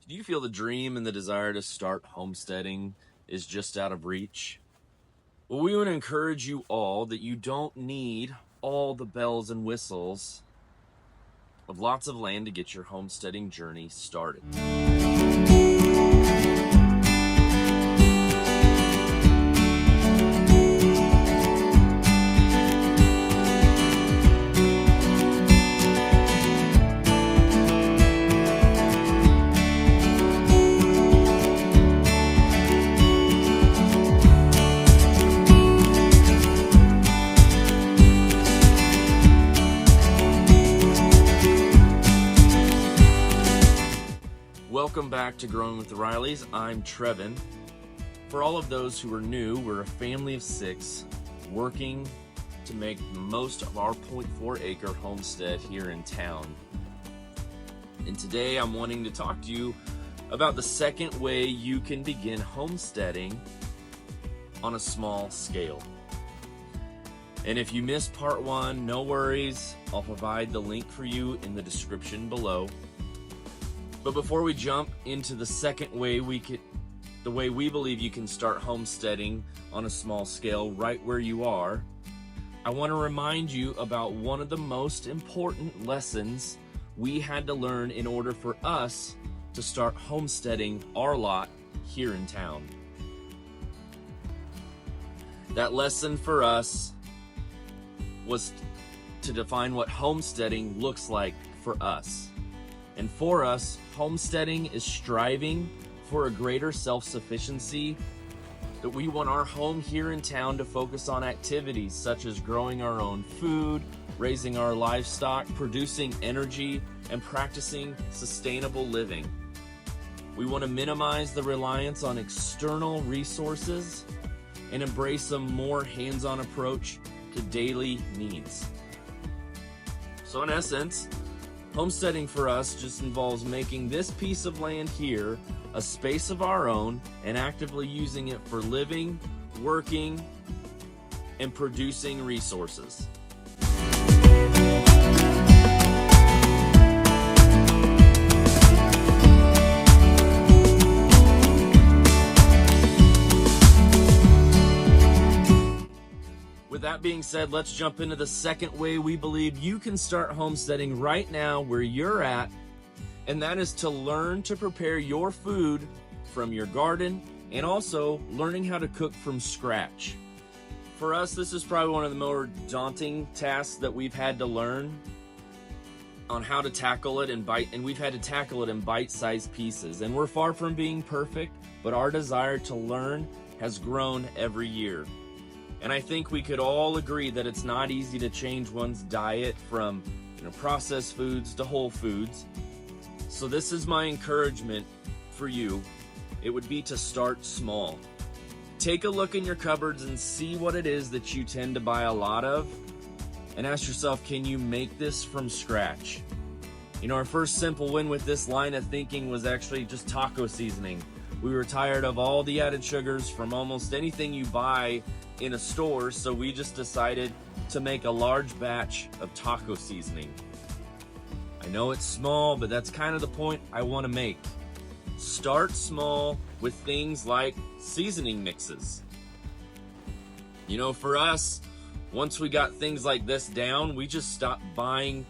Do you feel the dream and the desire to start homesteading is just out of reach? Well, we want to encourage you all that you don't need all the bells and whistles of lots of land to get your homesteading journey started. Welcome back to Growing with the Rileys. I'm Trevin. For all of those who are new, we're a family of 6 working to make the most of our 0.4 acre homestead here in town. And today I'm wanting to talk to you about the second way you can begin homesteading on a small scale. And if you missed part 1, no worries. I'll provide the link for you in the description below. But before we jump into the second way the way we believe you can start homesteading on a small scale right where you are, I want to remind you about one of the most important lessons we had to learn in order for us to start homesteading our lot here in town. That lesson for us was to define what homesteading looks like for us. And for us, homesteading is striving for a greater self-sufficiency, that we want our home here in town to focus on activities such as growing our own food, raising our livestock, producing energy, and practicing sustainable living. We want to minimize the reliance on external resources and embrace a more hands-on approach to daily needs. So in essence, homesteading for us just involves making this piece of land here a space of our own and actively using it for living, working, and producing resources. With that being said, let's jump into the second way we believe you can start homesteading right now where you're at, and that is to learn to prepare your food from your garden and also learning how to cook from scratch. For us, this is probably one of the more daunting tasks that we've had to learn on how to tackle it, and we've had to tackle it in bite-sized pieces. And we're far from being perfect, but our desire to learn has grown every year. And I think we could all agree that it's not easy to change one's diet from processed foods to whole foods. So this is my encouragement for you. It would be to start small. Take a look in your cupboards and see what it is that you tend to buy a lot of, and ask yourself, can you make this from scratch? Our first simple win with this line of thinking was actually just taco seasoning. We were tired of all the added sugars from almost anything you buy in a store, so we just decided to make a large batch of taco seasoning. I know it's small, but that's kind of the point I want to make. Start small with things like seasoning mixes. For us, once we got things like this down, we just stopped buying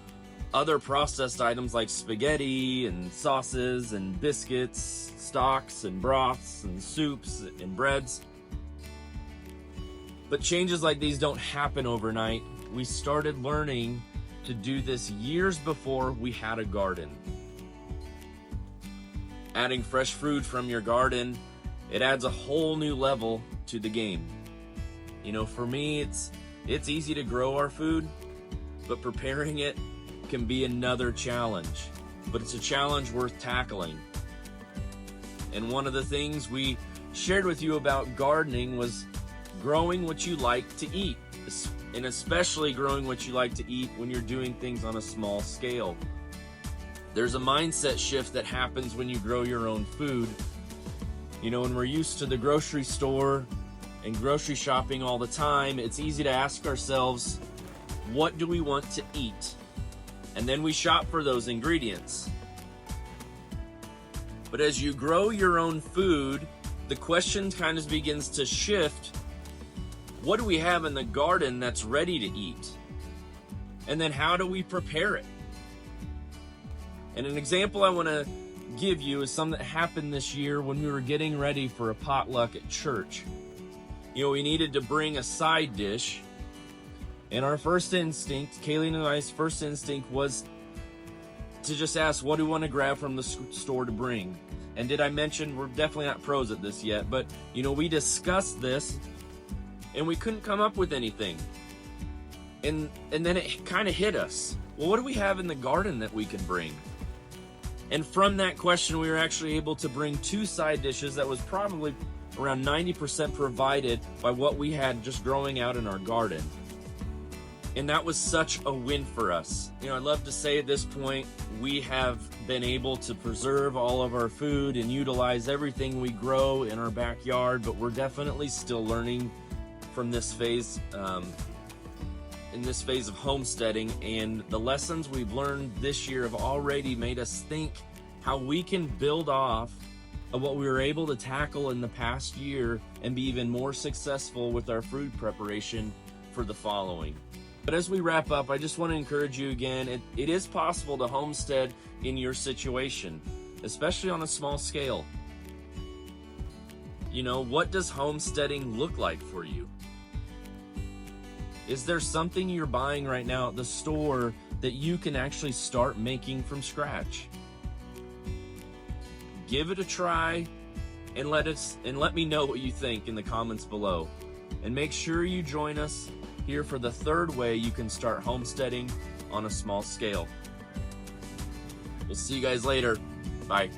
other processed items like spaghetti and sauces and biscuits, stocks and broths and soups and breads. But changes like these don't happen overnight. We started learning to do this years before we had a garden. Adding fresh fruit from your garden, it adds a whole new level to the game. For me, it's easy to grow our food, but preparing it can be another challenge. But it's a challenge worth tackling. And one of the things we shared with you about gardening was growing what you like to eat, and especially growing what you like to eat when you're doing things on a small scale. There's a mindset shift that happens when you grow your own food. When we're used to the grocery store and grocery shopping all the time, it's easy to ask ourselves, what do we want to eat? And then we shop for those ingredients. But as you grow your own food, the question kind of begins to shift. What do we have in the garden that's ready to eat? And then how do we prepare it? And an example I want to give you is something that happened this year when we were getting ready for a potluck at church. You know, we needed to bring a side dish, and our first instinct, Kaylee and I's first instinct, was to just ask, what do we want to grab from the store to bring? And did I mention, we're definitely not pros at this yet, but you know, we discussed this and we couldn't come up with anything. And then it kind of hit us. Well, what do we have in the garden that we can bring? And from that question, we were actually able to bring 2 side dishes that was probably around 90% provided by what we had just growing out in our garden. And that was such a win for us. You know, I'd love to say at this point, we have been able to preserve all of our food and utilize everything we grow in our backyard, but we're definitely still learning from this phase, in this phase of homesteading, and the lessons we've learned this year have already made us think how we can build off of what we were able to tackle in the past year and be even more successful with our food preparation for the following. But as we wrap up, I just want to encourage you again, it is possible to homestead in your situation, especially on a small scale. You know, what does homesteading look like for you? Is there something you're buying right now at the store that you can actually start making from scratch? Give it a try and let me know what you think in the comments below. And make sure you join us here for the 3rd way you can start homesteading on a small scale. We'll see you guys later. Bye.